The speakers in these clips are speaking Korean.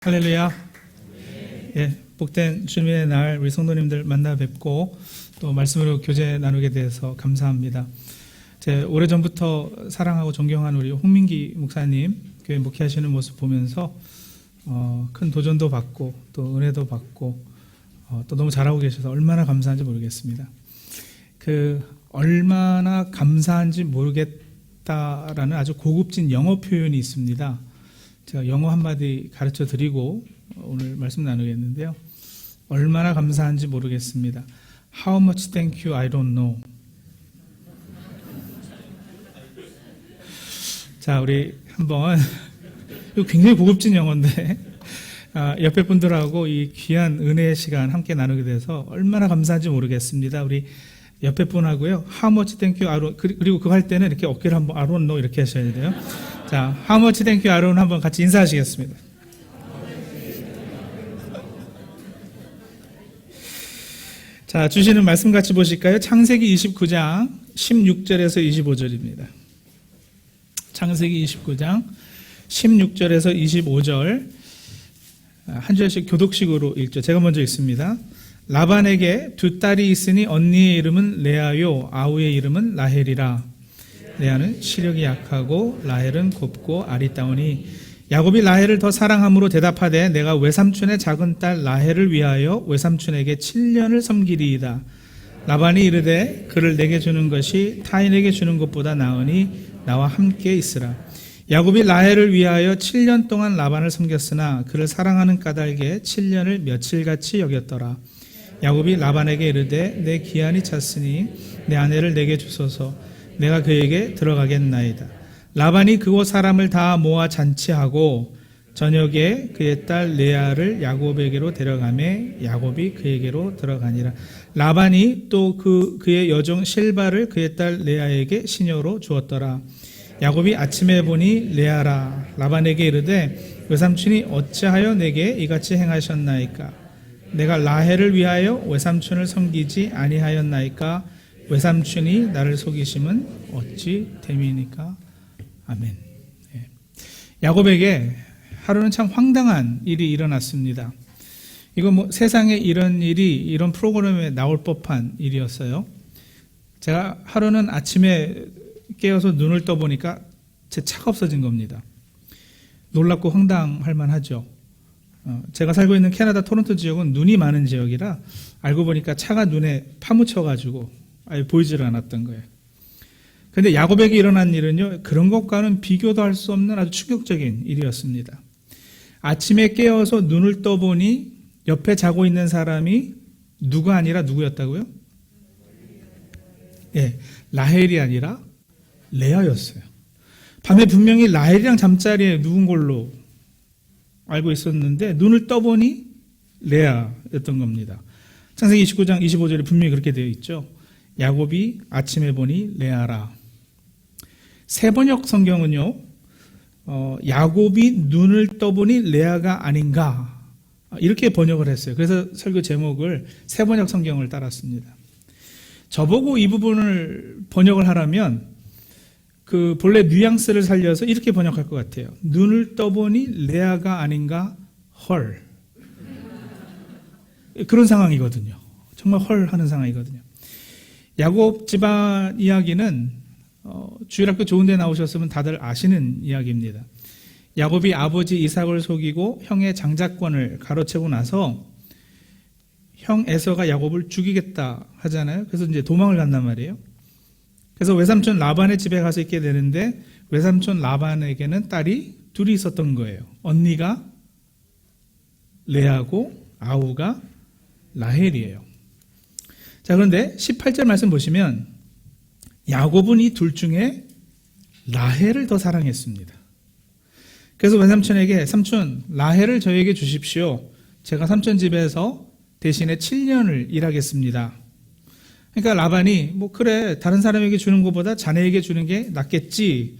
할렐루야. 예, 복된 주님의 날 우리 성도님들 만나 뵙고 또 말씀으로 교제 나누게 돼서 감사합니다. 오래전부터 사랑하고 존경하는 우리 홍민기 목사님 교회 목회하시는 모습 보면서 큰 도전도 받고 또 은혜도 받고 또 너무 잘하고 계셔서 얼마나 감사한지 모르겠습니다. 얼마나 감사한지 모르겠다라는 아주 고급진 영어 표현이 있습니다. 제가 영어 한마디 가르쳐 드리고 오늘 말씀 나누겠는데요. 얼마나 감사한지 모르겠습니다. How much thank you, I don't know. 자, 우리 한번 이거 굉장히 고급진 영어인데 옆에 분들하고 이 귀한 은혜의 시간 함께 나누게 돼서 얼마나 감사한지 모르겠습니다. 우리 옆에 분하고요. How much thank you, I don't, 그리고 그거 할 때는 이렇게 어깨를 한번 I don't know 이렇게 하셔야 돼요. 자, How much thank you, I don't 한번 같이 인사하시겠습니다. 자, 주시는 말씀 같이 보실까요? 창세기 29장 16절에서 25절입니다. 창세기 29장 16절에서 25절 한 절씩 교독식으로 읽죠. 제가 먼저 읽습니다. 라반에게 두 딸이 있으니 언니의 이름은 레아요 아우의 이름은 라헬이라. 레아는 시력이 약하고 라헬은 곱고 아리따우니 야곱이 라헬을 더 사랑함으로 대답하되 내가 외삼촌의 작은 딸 라헬을 위하여 외삼촌에게 7년을 섬기리이다. 라반이 이르되 그를 내게 주는 것이 타인에게 주는 것보다 나으니 나와 함께 있으라. 야곱이 라헬을 위하여 7년 동안 라반을 섬겼으나 그를 사랑하는 까닭에 7년을 며칠같이 여겼더라. 야곱이 라반에게 이르되 내 기한이 찼으니 내 아내를 내게 주소서. 내가 그에게 들어가겠나이다. 라반이 그곳 사람을 다 모아 잔치하고 저녁에 그의 딸 레아를 야곱에게로 데려가매 야곱이 그에게로 들어가니라. 라반이 또 그의 여종 실바를 그의 딸 레아에게 시녀로 주었더라. 야곱이 아침에 보니 레아라. 라반에게 이르되 외삼촌이 어찌하여 내게 이같이 행하셨나이까? 내가 라헬을 위하여 외삼촌을 섬기지 아니하였나이까? 외삼촌이 나를 속이심은 어찌 됨이니까? 아멘. 예. 야곱에게 하루는 참 황당한 일이 일어났습니다. 이거 세상에 이런 일이 이런 프로그램에 나올 법한 일이었어요. 제가 하루는 아침에 깨어서 눈을 떠보니까 제 차가 없어진 겁니다. 놀랍고 황당할 만하죠. 제가 살고 있는 캐나다 토론토 지역은 눈이 많은 지역이라 알고 보니까 차가 눈에 파묻혀가지고 아예 보이질 않았던 거예요. 그런데 야곱에게 일어난 일은요, 그런 것과는 비교도 할 수 없는 아주 충격적인 일이었습니다. 아침에 깨어서 눈을 떠보니 옆에 자고 있는 사람이 누가 아니라 누구였다고요? 예, 라헬이 아니라 레아였어요. 밤에 분명히 라헬이랑 잠자리에 누운 걸로 알고 있었는데 눈을 떠보니 레아였던 겁니다. 창세기 29장 25절에 분명히 그렇게 되어 있죠. 야곱이 아침에 보니 레아라. 세번역 성경은요, 야곱이 눈을 떠보니 레아가 아닌가 이렇게 번역을 했어요. 그래서 설교 제목을 세번역 성경을 따랐습니다. 저보고 이 부분을 번역을 하라면 그 본래 뉘앙스를 살려서 이렇게 번역할 것 같아요. 눈을 떠보니 레아가 아닌가 헐. 그런 상황이거든요. 정말 헐 하는 상황이거든요. 야곱 집안 이야기는 주일학교 좋은 데 나오셨으면 다들 아시는 이야기입니다. 야곱이 아버지 이삭을 속이고 형의 장자권을 가로채고 나서 형 에서가 야곱을 죽이겠다 하잖아요. 그래서 이제 도망을 간단 말이에요. 그래서 외삼촌 라반의 집에 가서 있게 되는데 외삼촌 라반에게는 딸이 둘이 있었던 거예요. 언니가 레아고 아우가 라헬이에요. 자, 그런데 18절 말씀 보시면 야곱은 이 둘 중에 라헬을 더 사랑했습니다. 그래서 외삼촌에게 삼촌 라헬을 저에게 주십시오. 제가 삼촌 집에서 대신에 7년을 일하겠습니다. 그러니까 라반이 그래 다른 사람에게 주는 것보다 자네에게 주는 게 낫겠지.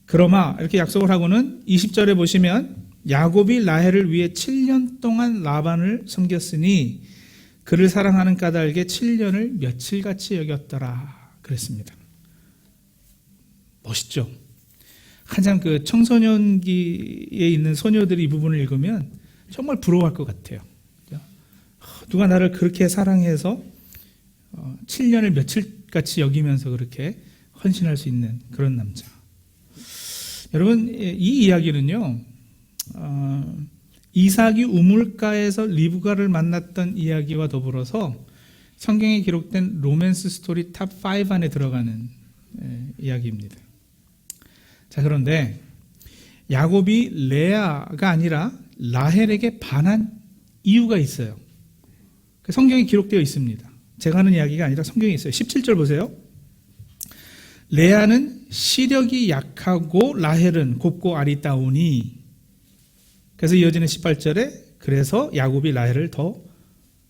그러마 이렇게 약속을 하고는 20절에 보시면 야곱이 라헬을 위해 7년 동안 라반을 섬겼으니 그를 사랑하는 까닭에 7년을 며칠같이 여겼더라 그랬습니다. 멋있죠? 가장 그 청소년기에 있는 소녀들이 이 부분을 읽으면 정말 부러워할 것 같아요. 누가 나를 그렇게 사랑해서 7년을 며칠같이 여기면서 그렇게 헌신할 수 있는 그런 남자. 여러분, 이 이야기는요, 이삭이 우물가에서 리브가를 만났던 이야기와 더불어서 성경에 기록된 로맨스 스토리 탑 5 안에 들어가는 이야기입니다. 자, 그런데 야곱이 레아가 아니라 라헬에게 반한 이유가 있어요. 성경에 기록되어 있습니다. 제가 하는 이야기가 아니라 성경에 있어요. 17절 보세요. 레아는 시력이 약하고 라헬은 곱고 아리따우니. 그래서 이어지는 18절에 그래서 야곱이 라헬을 더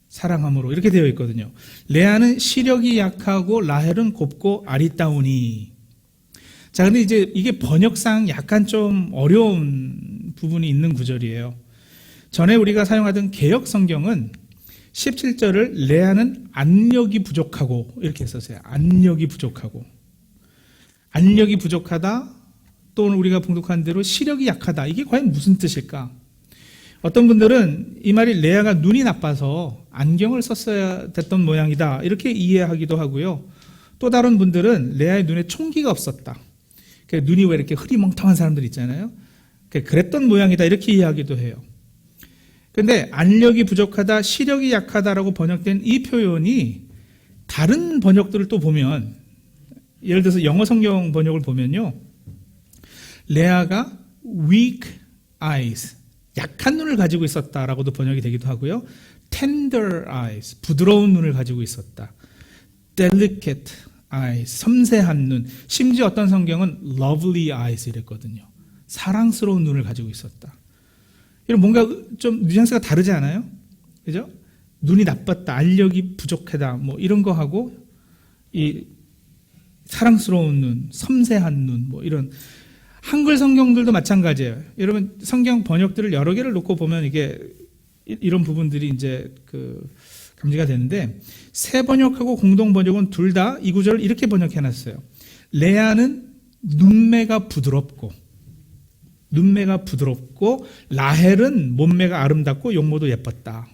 사랑함으로 이렇게 되어 있거든요. 레아는 시력이 약하고 라헬은 곱고 아리따우니. 자, 근데 이제 이게 번역상 약간 좀 어려운 부분이 있는 구절이에요. 전에 우리가 사용하던 개역 성경은 17절을 레아는 안력이 부족하고 이렇게 썼어요. 안력이 부족하고. 안력이 부족하다, 또는 우리가 봉독한 대로 시력이 약하다. 이게 과연 무슨 뜻일까? 어떤 분들은 이 말이 레아가 눈이 나빠서 안경을 썼어야 됐던 모양이다, 이렇게 이해하기도 하고요. 또 다른 분들은 레아의 눈에 총기가 없었다. 눈이 왜 이렇게 흐리멍텅한 사람들 있잖아요. 그랬던 모양이다, 이렇게 이해하기도 해요. 그런데 안력이 부족하다, 시력이 약하다라고 번역된 이 표현이 다른 번역들을 또 보면, 예를 들어서 영어 성경 번역을 보면요, 레아가 weak eyes, 약한 눈을 가지고 있었다라고도 번역이 되기도 하고요, tender eyes, 부드러운 눈을 가지고 있었다, delicate eyes, 섬세한 눈, 심지어 어떤 성경은 lovely eyes 이랬거든요. 사랑스러운 눈을 가지고 있었다. 이런 뭔가 좀 뉘앙스가 다르지 않아요? 그죠? 눈이 나빴다, 안력이 부족하다, 뭐 이런 거 하고 이 사랑스러운 눈, 섬세한 눈, 뭐 이런. 한글 성경들도 마찬가지예요. 여러분, 성경 번역들을 여러 개를 놓고 보면 이게 이런 부분들이 이제 감지가 되는데, 새 번역하고 공동 번역은 둘 다 이 구절을 이렇게 번역해 놨어요. 레아는 눈매가 부드럽고, 라헬은 몸매가 아름답고 용모도 예뻤다.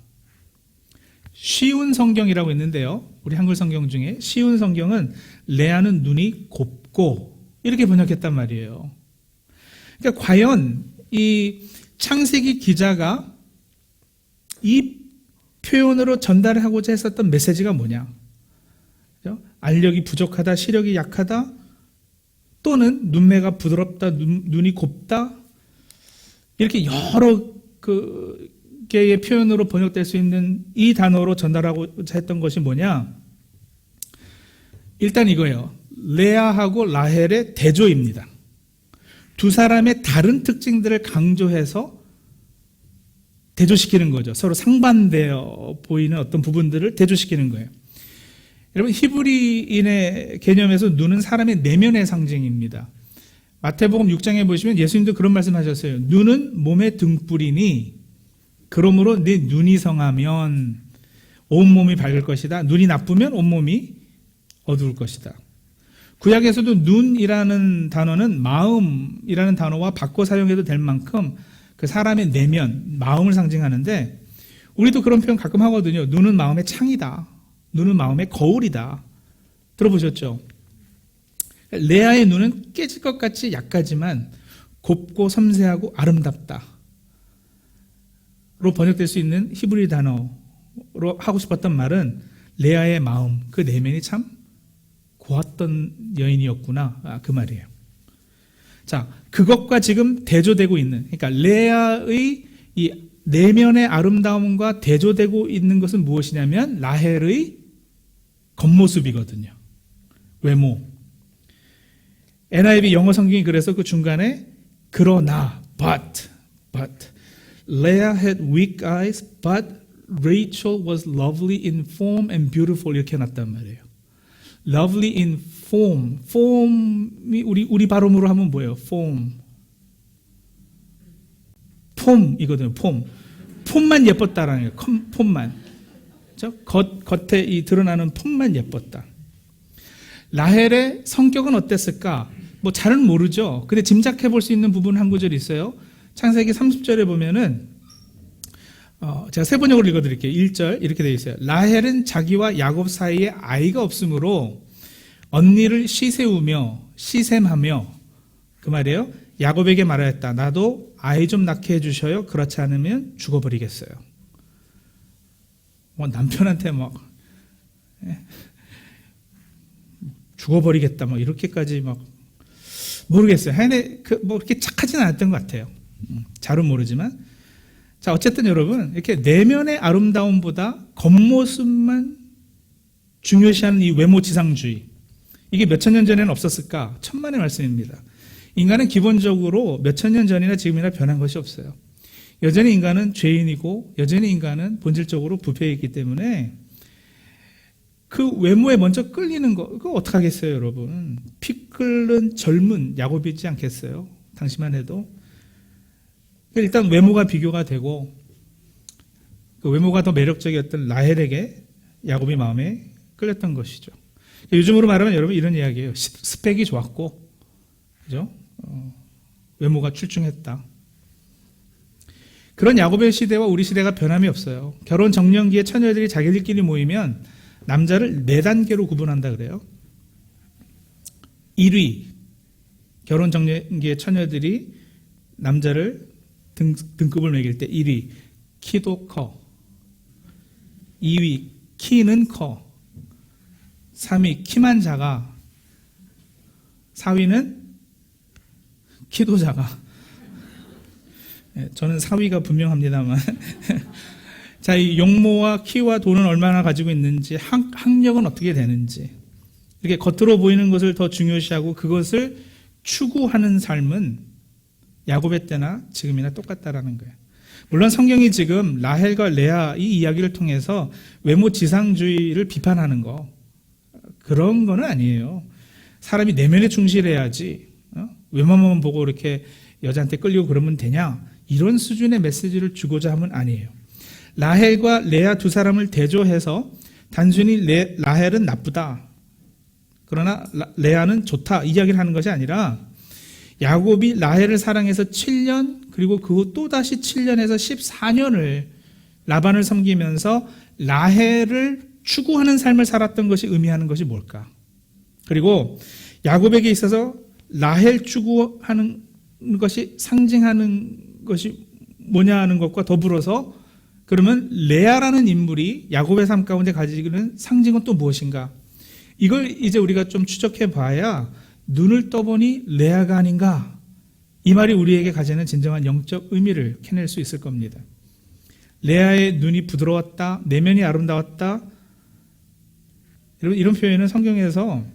쉬운 성경이라고 있는데요, 우리 한글 성경 중에 쉬운 성경은 레아는 눈이 곱고 이렇게 번역했단 말이에요. 그러니까 과연 이 창세기 기자가 이 표현으로 전달하고자 했었던 메시지가 뭐냐? 그렇죠? 알력이 부족하다, 시력이 약하다, 또는 눈매가 부드럽다, 눈이 곱다, 이렇게 여러 개의 표현으로 번역될 수 있는 이 단어로 전달하고자 했던 것이 뭐냐? 일단 이거예요. 레아하고 라헬의 대조입니다. 두 사람의 다른 특징들을 강조해서 대조시키는 거죠. 서로 상반되어 보이는 어떤 부분들을 대조시키는 거예요. 여러분, 히브리인의 개념에서 눈은 사람의 내면의 상징입니다. 마태복음 6장에 보시면 예수님도 그런 말씀하셨어요. 눈은 몸의 등불이니 그러므로 내 눈이 성하면 온몸이 밝을 것이다. 눈이 나쁘면 온몸이 어두울 것이다. 구약에서도 눈이라는 단어는 마음이라는 단어와 바꿔 사용해도 될 만큼 그 사람의 내면, 마음을 상징하는데, 우리도 그런 표현 가끔 하거든요. 눈은 마음의 창이다. 눈은 마음의 거울이다. 들어보셨죠? 레아의 눈은 깨질 것 같이 약하지만 곱고 섬세하고 아름답다 로 번역될 수 있는 히브리 단어로 하고 싶었던 말은 레아의 마음, 그 내면이 참 고왔던 여인이었구나, 그 말이에요. 자, 그것과 지금 대조되고 있는, 그러니까 레아의 이 내면의 아름다움과 대조되고 있는 것은 무엇이냐면 라헬의 겉모습이거든요. 외모. NIV 영어 성경이 그래서 그 중간에 그러나, but Leah had weak eyes, but Rachel was lovely in form and beautiful, 이렇게 해놨단 말이에요. Lovely in form. form이 우리 발음으로 하면 뭐예요? 폼이거든요. 폼만 예뻤다라는 거예요. 폼만. 그렇죠? 겉에 이 드러나는 폼만 예뻤다. 라헬의 성격은 어땠을까? 뭐 잘은 모르죠. 근데 짐작해 볼 수 있는 부분 한 구절이 있어요. 창세기 30절에 보면은 제가 세 번역으로 읽어드릴게요. 1절 이렇게 되어 있어요. 라헬은 자기와 야곱 사이에 아이가 없으므로 언니를 시샘하며 그 말이에요. 야곱에게 말하였다. 나도 아이 좀 낳게 해주셔요. 그렇지 않으면 죽어버리겠어요. 남편한테 막 죽어버리겠다. 막 이렇게까지 막 모르겠어요. 하여튼 뭐 그렇게 착하지는 않았던 것 같아요. 잘은 모르지만. 자, 어쨌든 여러분, 이렇게 내면의 아름다움보다 겉모습만 중요시하는 이 외모 지상주의. 이게 몇천 년 전에는 없었을까? 천만의 말씀입니다. 인간은 기본적으로 몇천 년 전이나 지금이나 변한 것이 없어요. 여전히 인간은 죄인이고, 여전히 인간은 본질적으로 부패이기 때문에 그 외모에 먼저 끌리는 거, 그거 어떡하겠어요, 여러분? 피 끓는 젊은 야곱이지 않겠어요? 당시만 해도. 일단 외모가 비교가 되고, 그 외모가 더 매력적이었던 라헬에게 야곱이 마음에 끌렸던 것이죠. 요즘으로 말하면 여러분 이런 이야기예요. 스펙이 좋았고, 그죠? 외모가 출중했다. 그런 야곱의 시대와 우리 시대가 변함이 없어요. 결혼 정년기에 처녀들이 자기들끼리 모이면 남자를 4단계로 구분한다 그래요. 1위, 결혼 정년기에 처녀들이 남자를 등급을 매길 때 1위, 키도 커. 2위, 키는 커. 3위, 키만 작아. 4위는 키도 작아. 저는 4위가 분명합니다만. 자, 이 용모와 키와 돈은 얼마나 가지고 있는지, 학력은 어떻게 되는지, 이렇게 겉으로 보이는 것을 더 중요시하고 그것을 추구하는 삶은 야곱의 때나 지금이나 똑같다라는 거예요. 물론 성경이 지금 라헬과 레아 이 이야기를 통해서 외모 지상주의를 비판하는 거, 그런 거는 아니에요. 사람이 내면에 충실해야지, 외모만 보고 이렇게 여자한테 끌리고 그러면 되냐, 이런 수준의 메시지를 주고자 함은 아니에요. 라헬과 레아 두 사람을 대조해서 단순히 라헬은 나쁘다, 그러나 레아는 좋다, 이 이야기를 하는 것이 아니라 야곱이 라헬을 사랑해서 7년, 그리고 그 후 또다시 7년에서 14년을 라반을 섬기면서 라헬을 추구하는 삶을 살았던 것이 의미하는 것이 뭘까? 그리고 야곱에게 있어서 라헬 추구하는 것이 상징하는 것이 뭐냐 하는 것과 더불어서, 그러면 레아라는 인물이 야곱의 삶 가운데 가지고 있는 상징은 또 무엇인가? 이걸 이제 우리가 좀 추적해 봐야 눈을 떠보니 레아가 아닌가? 이 말이 우리에게 가지는 진정한 영적 의미를 캐낼 수 있을 겁니다. 레아의 눈이 부드러웠다, 내면이 아름다웠다. 여러분, 이런 표현은 성경에서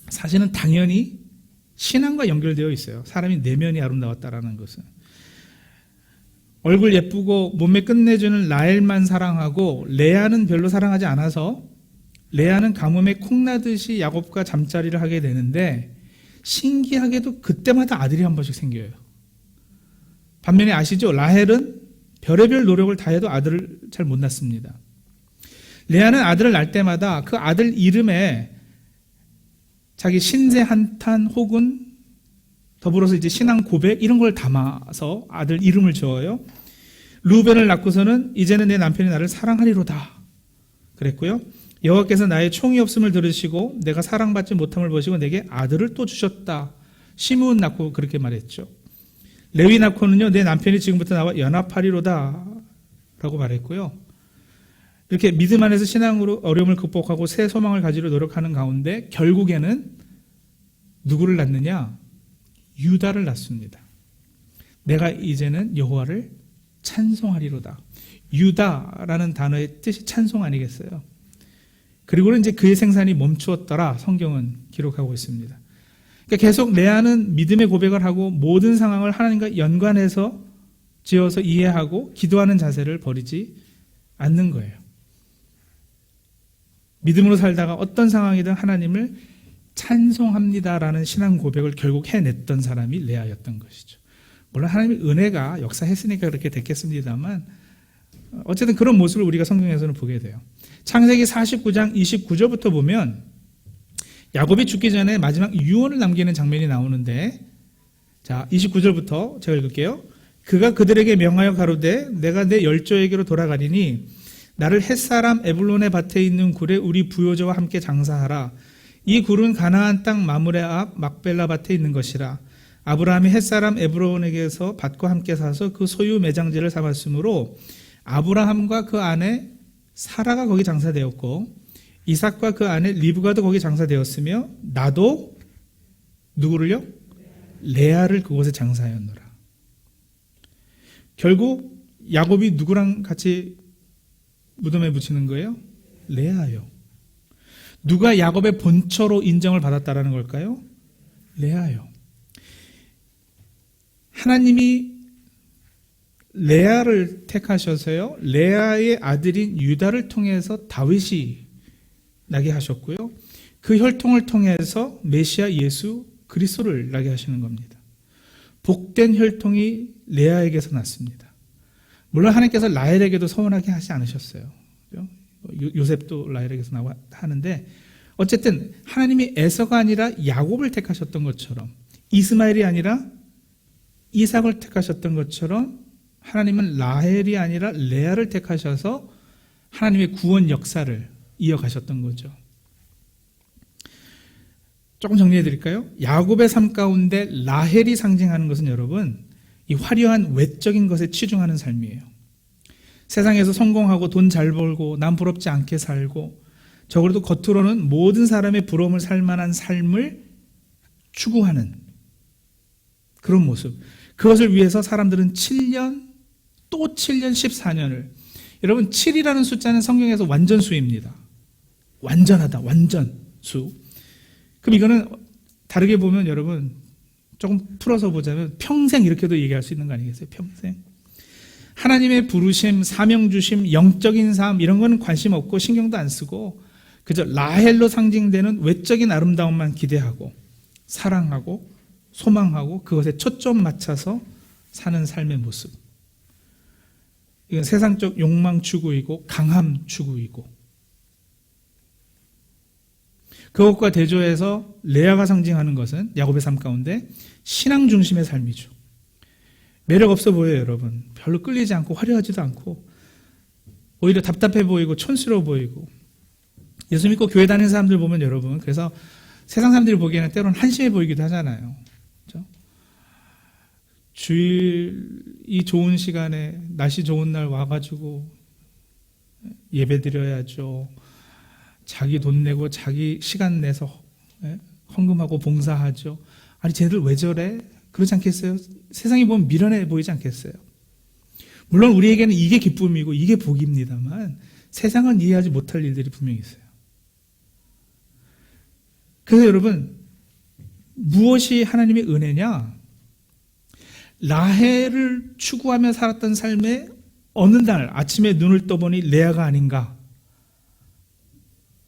사실은 당연히 신앙과 연결되어 있어요. 사람이 내면이 아름다웠다라는 것은. 얼굴 예쁘고 몸매 끝내주는 라헬만 사랑하고 레아는 별로 사랑하지 않아서 레아는 가뭄에 콩나듯이 야곱과 잠자리를 하게 되는데, 신기하게도 그때마다 아들이 한 번씩 생겨요. 반면에 아시죠? 라헬은 별의별 노력을 다해도 아들을 잘 못 낳습니다. 레아는 아들을 낳을 때마다 그 아들 이름에 자기 신세 한탄 혹은 더불어서 이제 신앙 고백 이런 걸 담아서 아들 이름을 지어요. 루벤을 낳고서는 이제는 내 남편이 나를 사랑하리로다 그랬고요. 여호와께서 나의 총이 없음을 들으시고 내가 사랑받지 못함을 보시고 내게 아들을 또 주셨다. 시므온 낳고 그렇게 말했죠. 레위 낳고는요, 내 남편이 지금부터 나와 연합하리로다 라고 말했고요. 이렇게 믿음 안에서 신앙으로 어려움을 극복하고 새 소망을 가지려 노력하는 가운데 결국에는 누구를 낳느냐? 유다를 낳습니다. 내가 이제는 여호와를 찬송하리로다. 유다라는 단어의 뜻이 찬송 아니겠어요? 그리고는 이제 그의 생산이 멈추었더라, 성경은 기록하고 있습니다. 그러니까 계속 레아는 믿음의 고백을 하고 모든 상황을 하나님과 연관해서 지어서 이해하고 기도하는 자세를 버리지 않는 거예요. 믿음으로 살다가 어떤 상황이든 하나님을 찬송합니다라는 신앙 고백을 결국 해냈던 사람이 레아였던 것이죠. 물론 하나님의 은혜가 역사했으니까 그렇게 됐겠습니다만, 어쨌든 그런 모습을 우리가 성경에서는 보게 돼요. 창세기 49장 29절부터 보면 야곱이 죽기 전에 마지막 유언을 남기는 장면이 나오는데, 자, 29절부터 제가 읽을게요. 그가 그들에게 명하여 가로되 내가 내 열조에게로 돌아가리니 나를 햇사람 에불론의 밭에 있는 굴에 우리 부요저와 함께 장사하라. 이 굴은 가나안 땅 마므레 앞 막벨라 밭에 있는 것이라. 아브라함이 햇사람 에불론에게서 밭과 함께 사서 그 소유 매장지를 삼았으므로 아브라함과 그 아내 사라가 거기 장사되었고 이삭과 그 아내 리브가도 거기 장사되었으며 나도 누구를요? 레아를 그곳에 장사하였노라. 결국 야곱이 누구랑 같이 무덤에 묻히는 거예요? 레아요. 누가 야곱의 본처로 인정을 받았다라는 걸까요? 레아요. 하나님이 레아를 택하셔서요, 레아의 아들인 유다를 통해서 다윗이 나게 하셨고요, 그 혈통을 통해서 메시아 예수 그리스도를 나게 하시는 겁니다. 복된 혈통이 레아에게서 났습니다. 물론 하나님께서 라헬에게도 서원하게 하지 않으셨어요. 요셉도 라헬에게서 나와 하는데, 어쨌든 하나님이 에서가 아니라 야곱을 택하셨던 것처럼, 이스마엘이 아니라 이삭을 택하셨던 것처럼 하나님은 라헬이 아니라 레아를 택하셔서 하나님의 구원 역사를 이어가셨던 거죠. 조금 정리해 드릴까요? 야곱의 삶 가운데 라헬이 상징하는 것은 여러분, 이 화려한 외적인 것에 치중하는 삶이에요. 세상에서 성공하고 돈 잘 벌고 남 부럽지 않게 살고, 적어도 겉으로는 모든 사람의 부러움을 살 만한 삶을 추구하는 그런 모습. 그것을 위해서 사람들은 7년, 또 7년, 14년을. 여러분, 7이라는 숫자는 성경에서 완전수입니다. 완전하다, 완전수. 그럼 이거는 다르게 보면 여러분, 조금 풀어서 보자면 평생 이렇게도 얘기할 수 있는 거 아니겠어요? 평생. 하나님의 부르심, 사명 주심, 영적인 삶 이런 거는 관심 없고 신경도 안 쓰고 그저 라헬로 상징되는 외적인 아름다움만 기대하고 사랑하고 소망하고 그것에 초점 맞춰서 사는 삶의 모습. 이건 세상적 욕망 추구이고 강함 추구이고, 그것과 대조해서 레아가 상징하는 것은 야곱의 삶 가운데 신앙 중심의 삶이죠. 매력 없어 보여요, 여러분. 별로 끌리지 않고 화려하지도 않고 오히려 답답해 보이고 촌스러워 보이고. 예수 믿고 교회 다니는 사람들 보면 여러분, 그래서 세상 사람들이 보기에는 때로는 한심해 보이기도 하잖아요. 그렇죠? 주일이 좋은 시간에 날씨 좋은 날 와가지고 예배 드려야죠. 자기 돈 내고 자기 시간 내서 헌금하고 봉사하죠. 아니 쟤들 왜 저래? 그렇지 않겠어요? 세상이 보면 미련해 보이지 않겠어요? 물론 우리에게는 이게 기쁨이고 이게 복입니다만 세상은 이해하지 못할 일들이 분명히 있어요. 그래서 여러분, 무엇이 하나님의 은혜냐? 라헬을 추구하며 살았던 삶에 어느 날 아침에 눈을 떠보니 레아가 아닌가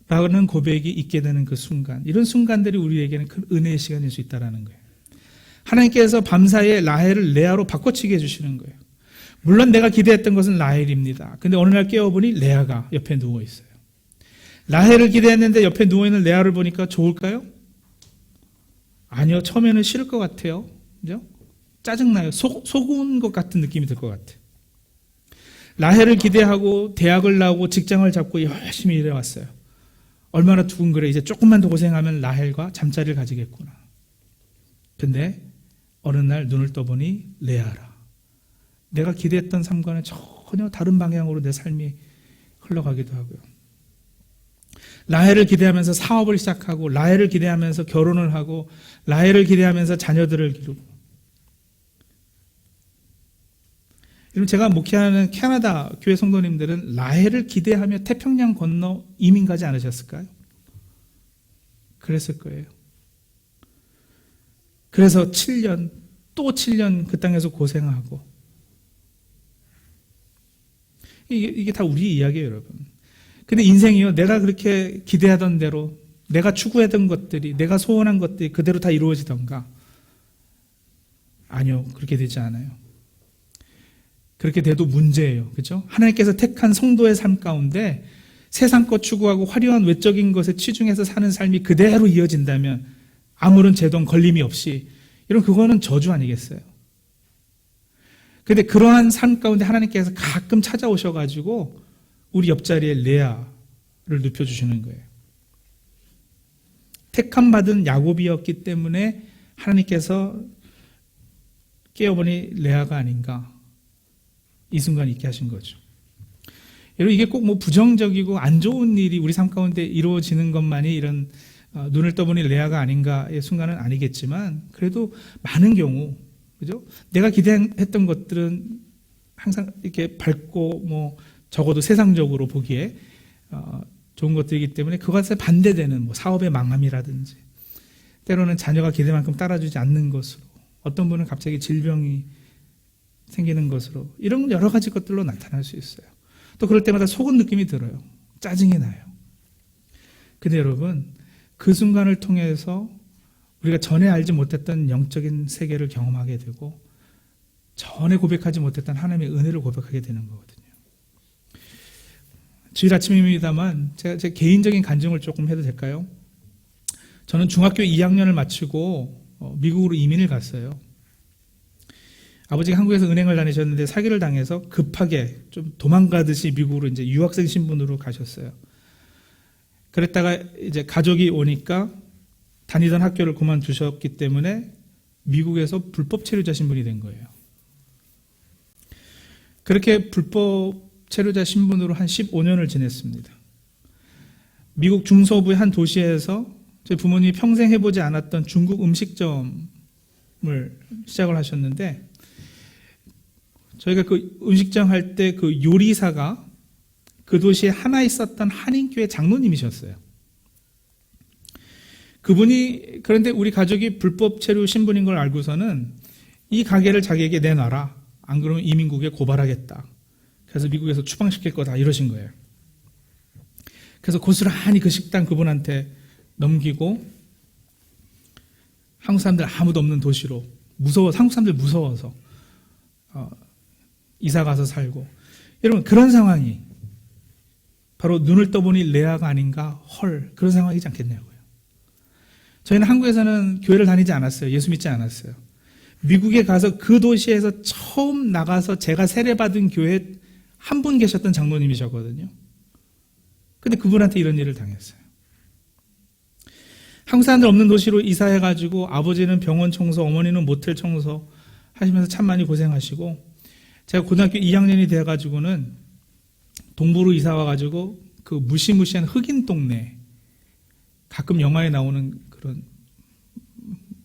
라는 고백이 있게 되는 그 순간, 이런 순간들이 우리에게는 큰 은혜의 시간일 수 있다는 거예요. 하나님께서 밤사이에 라헬을 레아로 바꿔치게 해주시는 거예요. 물론 내가 기대했던 것은 라헬입니다. 근데 어느 날 깨어보니 레아가 옆에 누워있어요. 라헬을 기대했는데 옆에 누워있는 레아를 보니까 좋을까요? 아니요. 처음에는 싫을 것 같아요. 그죠? 짜증나요. 속은 것 같은 느낌이 들 것 같아요. 라헬을 기대하고 대학을 나오고 직장을 잡고 열심히 일해왔어요. 얼마나 두근거려. 이제 조금만 더 고생하면 라헬과 잠자리를 가지겠구나. 근데 어느 날 눈을 떠보니 레아라. 내가 기대했던 삶과는 전혀 다른 방향으로 내 삶이 흘러가기도 하고요. 라헬을 기대하면서 사업을 시작하고, 라헬을 기대하면서 결혼을 하고, 라헬을 기대하면서 자녀들을 기르고. 여러분, 제가 목회하는 캐나다 교회 성도님들은 라헬을 기대하며 태평양 건너 이민 가지 않으셨을까요? 그랬을 거예요. 그래서 7년, 또 7년 그 땅에서 고생하고. 이게 다 우리 이야기예요, 여러분. 근데 인생이요, 내가 그렇게 기대하던 대로, 내가 추구했던 것들이, 내가 소원한 것들이 그대로 다 이루어지던가? 아니요, 그렇게 되지 않아요. 그렇게 돼도 문제예요. 그렇죠? 하나님께서 택한 성도의 삶 가운데 세상 것 추구하고 화려한 외적인 것에 치중해서 사는 삶이 그대로 이어진다면 아무런 제동 걸림이 없이 이런 그거는 저주 아니겠어요? 근데 그러한 삶 가운데 하나님께서 가끔 찾아오셔가지고 우리 옆자리에 레아를 눕혀주시는 거예요. 택함 받은 야곱이었기 때문에 하나님께서 깨어보니 레아가 아닌가 이 순간 있게 하신 거죠. 여러분 이게 꼭 뭐 부정적이고 안 좋은 일이 우리 삶 가운데 이루어지는 것만이 이런 눈을 떠보니 레아가 아닌가의 순간은 아니겠지만 그래도 많은 경우 그죠? 내가 기대했던 것들은 항상 이렇게 밝고 뭐 적어도 세상적으로 보기에 좋은 것들이기 때문에 그것에 반대되는 뭐 사업의 망함이라든지 때로는 자녀가 기대만큼 따라주지 않는 것으로 어떤 분은 갑자기 질병이 생기는 것으로 이런 여러 가지 것들로 나타날 수 있어요. 또 그럴 때마다 속은 느낌이 들어요. 짜증이 나요. 근데 여러분 그 순간을 통해서 우리가 전에 알지 못했던 영적인 세계를 경험하게 되고 전에 고백하지 못했던 하나님의 은혜를 고백하게 되는 거거든요. 주일 아침입니다만 제가 제 개인적인 간증을 조금 해도 될까요? 저는 중학교 2학년을 마치고 미국으로 이민을 갔어요. 아버지가 한국에서 은행을 다니셨는데 사기를 당해서 급하게 좀 도망가듯이 미국으로 이제 유학생 신분으로 가셨어요. 그랬다가 이제 가족이 오니까 다니던 학교를 그만두셨기 때문에 미국에서 불법 체류자 신분이 된 거예요. 그렇게 불법 체류자 신분으로 한 15년을 지냈습니다. 미국 중서부의 한 도시에서 저희 부모님이 평생 해보지 않았던 중국 음식점을 시작을 하셨는데 저희가 그 음식점 할 때 그 요리사가 그 도시에 하나 있었던 한인교회 장로님이셨어요. 그분이 그런데 우리 가족이 불법 체류 신분인 걸 알고서는 이 가게를 자기에게 내놔라. 안 그러면 이민국에 고발하겠다. 그래서 미국에서 추방시킬 거다 이러신 거예요. 그래서 고스란히 그 식당 그분한테 넘기고 한국 사람들 아무도 없는 도시로 한국 사람들 무서워서 이사 가서 살고 여러분 그런 상황이 바로 눈을 떠보니 레아가 아닌가 헐 그런 상황이지 않겠냐고요. 저희는 한국에서는 교회를 다니지 않았어요. 예수 믿지 않았어요. 미국에 가서 그 도시에서 처음 나가서 제가 세례받은 교회에 한 분 계셨던 장로님이셨거든요. 근데 그분한테 이런 일을 당했어요. 한국 사람들 없는 도시로 이사해가지고 아버지는 병원 청소, 어머니는 모텔 청소 하시면서 참 많이 고생하시고 제가 고등학교 2학년이 돼가지고는 동부로 이사 와가지고 그 무시무시한 흑인 동네 가끔 영화에 나오는 그런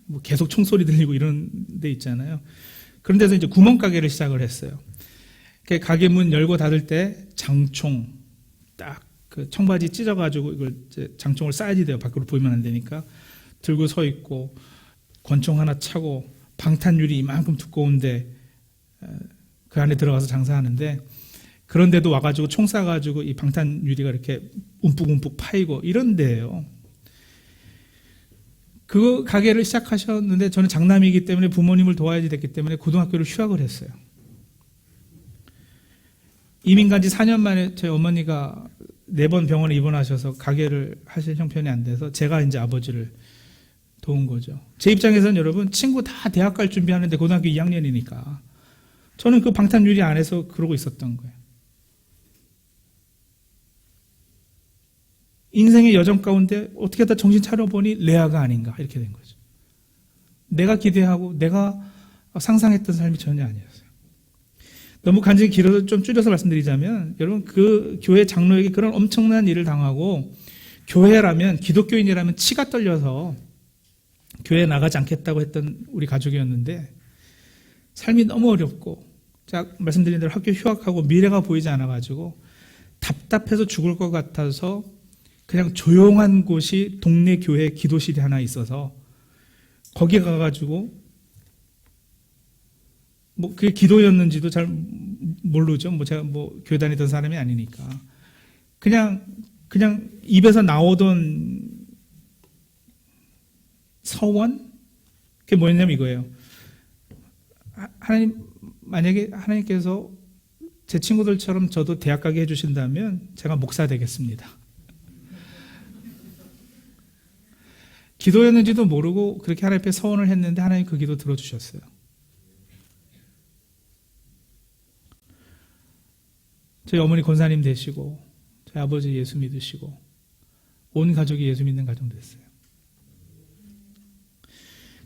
뭐 계속 총소리 들리고 이런 데 있잖아요. 그런 데서 이제 구멍가게를 시작을 했어요. 가게 문 열고 닫을 때 장총 딱 그 청바지 찢어가지고 이걸 이제 장총을 쏴야지 돼요. 밖으로 보이면 안 되니까 들고 서 있고 권총 하나 차고 방탄유리 이만큼 두꺼운데 그 안에 들어가서 장사하는데 그런데도 와가지고 총 쏴가지고 이 방탄유리가 이렇게 움푹움푹 파이고 이런 데예요. 그 가게를 시작하셨는데 저는 장남이기 때문에 부모님을 도와야지 됐기 때문에 고등학교를 휴학을 했어요. 이민 간 지 4년 만에 저희 어머니가 4번 병원에 입원하셔서 가게를 하실 형편이 안 돼서 제가 이제 아버지를 도운 거죠. 제 입장에서는 여러분 친구 다 대학 갈 준비하는데 고등학교 2학년이니까 저는 그 방탄유리 안에서 그러고 있었던 거예요. 인생의 여정 가운데 어떻게 하다 정신 차려보니 레아가 아닌가 이렇게 된 거죠. 내가 기대하고 내가 상상했던 삶이 전혀 아니었어요. 너무 간증이 길어서 좀 줄여서 말씀드리자면 여러분 그 교회 장로에게 그런 엄청난 일을 당하고 교회라면 기독교인이라면 치가 떨려서 교회에 나가지 않겠다고 했던 우리 가족이었는데 삶이 너무 어렵고 제가 말씀드린 대로 학교 휴학하고 미래가 보이지 않아가지고 답답해서 죽을 것 같아서 그냥 조용한 곳이 동네 교회 기도실이 하나 있어서 거기 가가지고 뭐 그게 기도였는지도 잘 모르죠. 뭐 제가 뭐 교회 다니던 사람이 아니니까 그냥 입에서 나오던 서원 그게 뭐였냐면 이거예요. 하나님 만약에 하나님께서 제 친구들처럼 저도 대학 가게 해주신다면 제가 목사 되겠습니다. 기도였는지도 모르고 그렇게 하나님 앞에 서원을 했는데 하나님 그 기도 들어주셨어요. 저희 어머니 권사님 되시고 저희 아버지 예수 믿으시고 온 가족이 예수 믿는 가정 됐어요.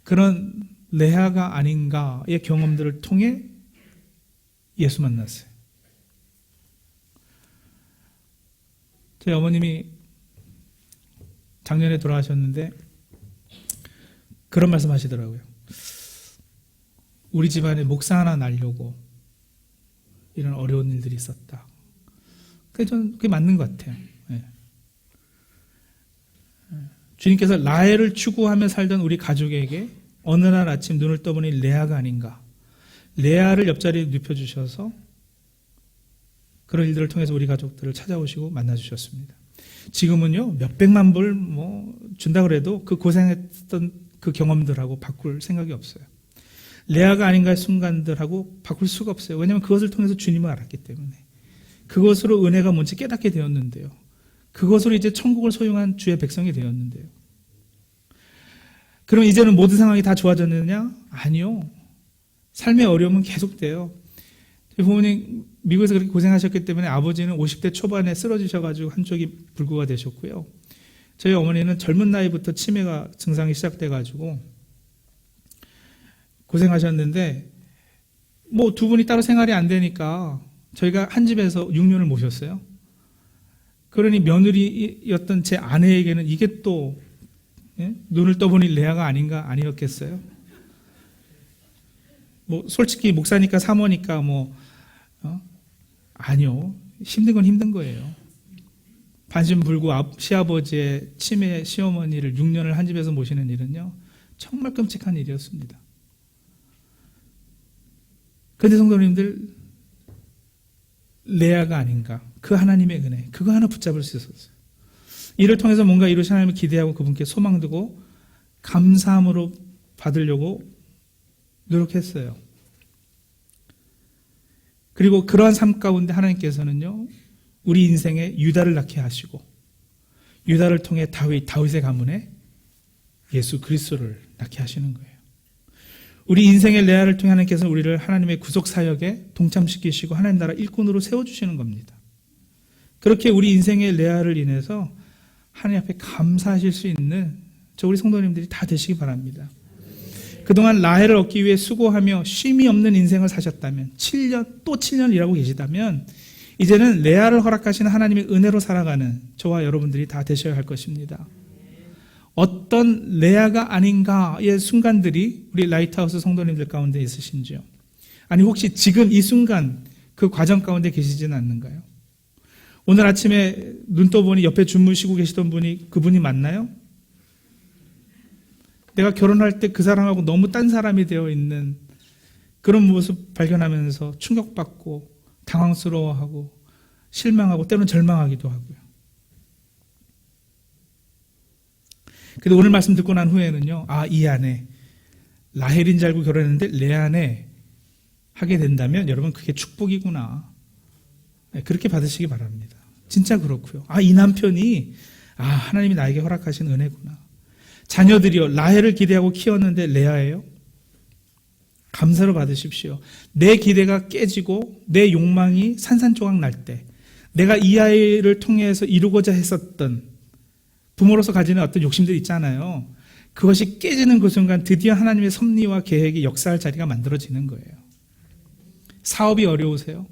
그런 레아가 아닌가의 경험들을 통해 예수 만났어요. 저희 어머님이 작년에 돌아가셨는데 그런 말씀 하시더라고요. 우리 집안에 목사 하나 날려고 이런 어려운 일들이 있었다. 저는 그게 맞는 것 같아요. 네. 주님께서 라헬을 추구하며 살던 우리 가족에게 어느 날 아침 눈을 떠보니 레아가 아닌가. 레아를 옆자리에 눕혀주셔서 그런 일들을 통해서 우리 가족들을 찾아오시고 만나주셨습니다. 지금은요, 몇백만 불 준다 그래도 그 고생했던 그 경험들하고 바꿀 생각이 없어요. 레아가 아닌가의 순간들하고 바꿀 수가 없어요. 왜냐하면 그것을 통해서 주님을 알았기 때문에. 그것으로 은혜가 뭔지 깨닫게 되었는데요. 그것으로 이제 천국을 소유한 주의 백성이 되었는데요. 그럼 이제는 모든 상황이 다 좋아졌느냐? 아니요. 삶의 어려움은 계속돼요. 부모님 미국에서 그렇게 고생하셨기 때문에 아버지는 50대 초반에 쓰러지셔가지고 한쪽이 불구가 되셨고요. 저희 어머니는 젊은 나이부터 치매가 증상이 시작돼가지고 고생하셨는데 두 분이 따로 생활이 안 되니까 저희가 한 집에서 6년을 모셨어요. 그러니 며느리였던 제 아내에게는 이게 또 눈을 떠보니 레아가 아니었겠어요? 솔직히 목사니까 사모니까 아니요. 힘든 건 힘든 거예요. 반신 불구 시아버지의 치매 시어머니를 6년을 한 집에서 모시는 일은요, 정말 끔찍한 일이었습니다. 그런데 성도님들, 레아가 아닌가, 그 하나님의 은혜, 그거 하나 붙잡을 수 있었어요. 이를 통해서 뭔가 이루신 하나님을 기대하고 그분께 소망두고 감사함으로 받으려고 노력했어요. 그리고 그러한 삶 가운데 하나님께서는요, 우리 인생에 유다를 낳게 하시고 유다를 통해 다윗의 가문에 예수 그리스도를 낳게 하시는 거예요. 우리 인생의 레아를 통해 하나님께서는 우리를 하나님의 구속 사역에 동참시키시고 하나님 나라 일꾼으로 세워주시는 겁니다. 그렇게 우리 인생의 레아를 인해서 하나님 앞에 감사하실 수 있는 우리 성도님들이 다 되시기 바랍니다. 그동안 라헬을 얻기 위해 수고하며 쉼이 없는 인생을 사셨다면 7년 또 7년 일하고 계시다면 이제는 레아를 허락하시는 하나님의 은혜로 살아가는 저와 여러분들이 다 되셔야 할 것입니다. 어떤 레아가 아닌가의 순간들이 우리 라이트하우스 성도님들 가운데 있으신지요? 아니 혹시 지금 이 순간 그 과정 가운데 계시지는 않는가요? 오늘 아침에 눈 떠보니 옆에 주무시고 계시던 분이 그분이 맞나요? 내가 결혼할 때 그 사람하고 너무 딴 사람이 되어 있는 그런 모습 발견하면서 충격받고 당황스러워하고 실망하고 때로는 절망하기도 하고요. 근데 오늘 말씀 듣고 난 후에는요, 이 안에 라헬인 줄 알고 결혼했는데 레아네 하게 된다면 여러분 그게 축복이구나. 그렇게 받으시기 바랍니다. 진짜 그렇고요. 이 남편이 하나님이 나에게 허락하신 은혜구나. 자녀들이요, 라헬을 기대하고 키웠는데 레아예요? 감사로 받으십시오. 내 기대가 깨지고 내 욕망이 산산조각 날 때 내가 이 아이를 통해서 이루고자 했었던 부모로서 가지는 어떤 욕심들이 있잖아요. 그것이 깨지는 그 순간 드디어 하나님의 섭리와 계획이 역사할 자리가 만들어지는 거예요. 사업이 어려우세요?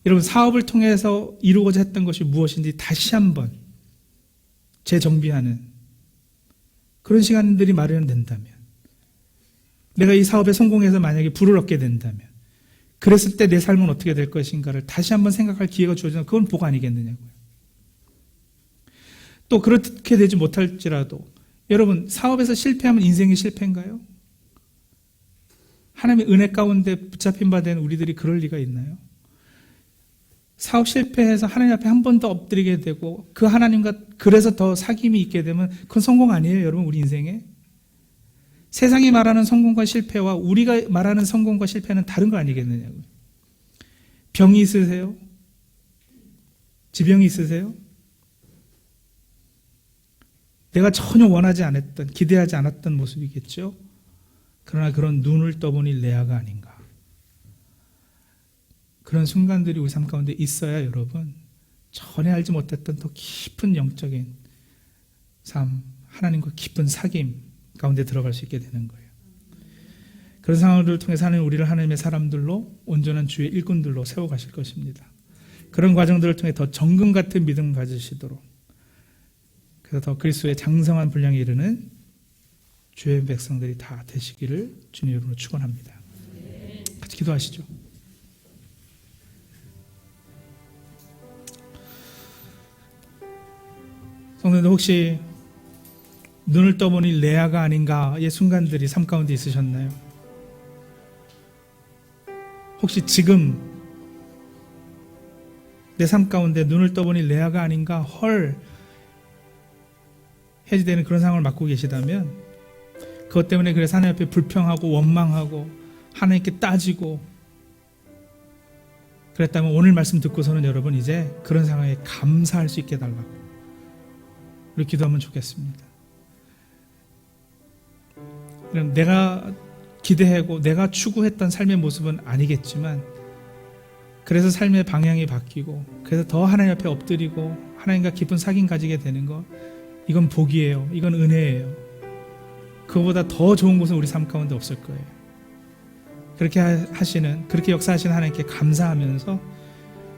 여러분, 사업을 통해서 이루고자 했던 것이 무엇인지 다시 한번 재정비하는 그런 시간들이 마련된다면, 내가 이 사업에 성공해서 만약에 부를 얻게 된다면, 그랬을 때 내 삶은 어떻게 될 것인가를 다시 한번 생각할 기회가 주어지면 그건 복 아니겠느냐고요. 또 그렇게 되지 못할지라도 여러분, 사업에서 실패하면 인생이 실패인가요? 하나님의 은혜 가운데 붙잡힌 바 된 우리들이 그럴 리가 있나요? 사업 실패해서 하나님 앞에 한 번 더 엎드리게 되고 그 하나님과 그래서 더 사귐이 있게 되면 그건 성공 아니에요, 여러분. 우리 인생에 세상이 말하는 성공과 실패와 우리가 말하는 성공과 실패는 다른 거 아니겠느냐고요. 병이 있으세요? 지병이 있으세요? 내가 전혀 원하지 않았던, 기대하지 않았던 모습이겠죠? 그러나 그런 눈을 떠보니 레아가 아닌가. 그런 순간들이 우리 삶 가운데 있어야 여러분, 전혀 알지 못했던 더 깊은 영적인 삶, 하나님과 깊은 사귐 가운데 들어갈 수 있게 되는 거예요. 그런 상황들을 통해서 하나님 우리를 하나님의 사람들로, 온전한 주의 일꾼들로 세워가실 것입니다. 그런 과정들을 통해 더 정금 같은 믿음 가지시도록, 그래서 더 그리스도의 장성한 분량에 이르는 주의 백성들이 다 되시기를 주님 이름으로 축원합니다. 같이 기도하시죠. 성도님들, 혹시 눈을 떠보니 레아가 아닌가의 순간들이 삶 가운데 있으셨나요? 혹시 지금 내 삶 가운데 눈을 떠보니 레아가 아닌가 헐 해지되는 그런 상황을 맞고 계시다면, 그것 때문에 그래서 하나님 앞에 불평하고 원망하고 하나님께 따지고 그랬다면, 오늘 말씀 듣고서는 여러분 이제 그런 상황에 감사할 수 있게 해달라고 우리 기도하면 좋겠습니다. 그럼 내가 기대하고 내가 추구했던 삶의 모습은 아니겠지만, 그래서 삶의 방향이 바뀌고 그래서 더 하나님 앞에 엎드리고 하나님과 깊은 사귐 가지게 되는 것, 이건 복이에요. 이건 은혜예요. 그거보다 더 좋은 곳은 우리 삶 가운데 없을 거예요. 그렇게 하시는, 그렇게 역사하시는 하나님께 감사하면서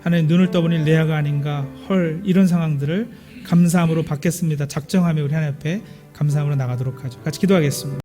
하나님 눈을 떠보니 레아가 아닌가 헐 이런 상황들을 감사함으로 받겠습니다. 작정하며 우리 하나님 앞에 감사함으로 나가도록 하죠. 같이 기도하겠습니다.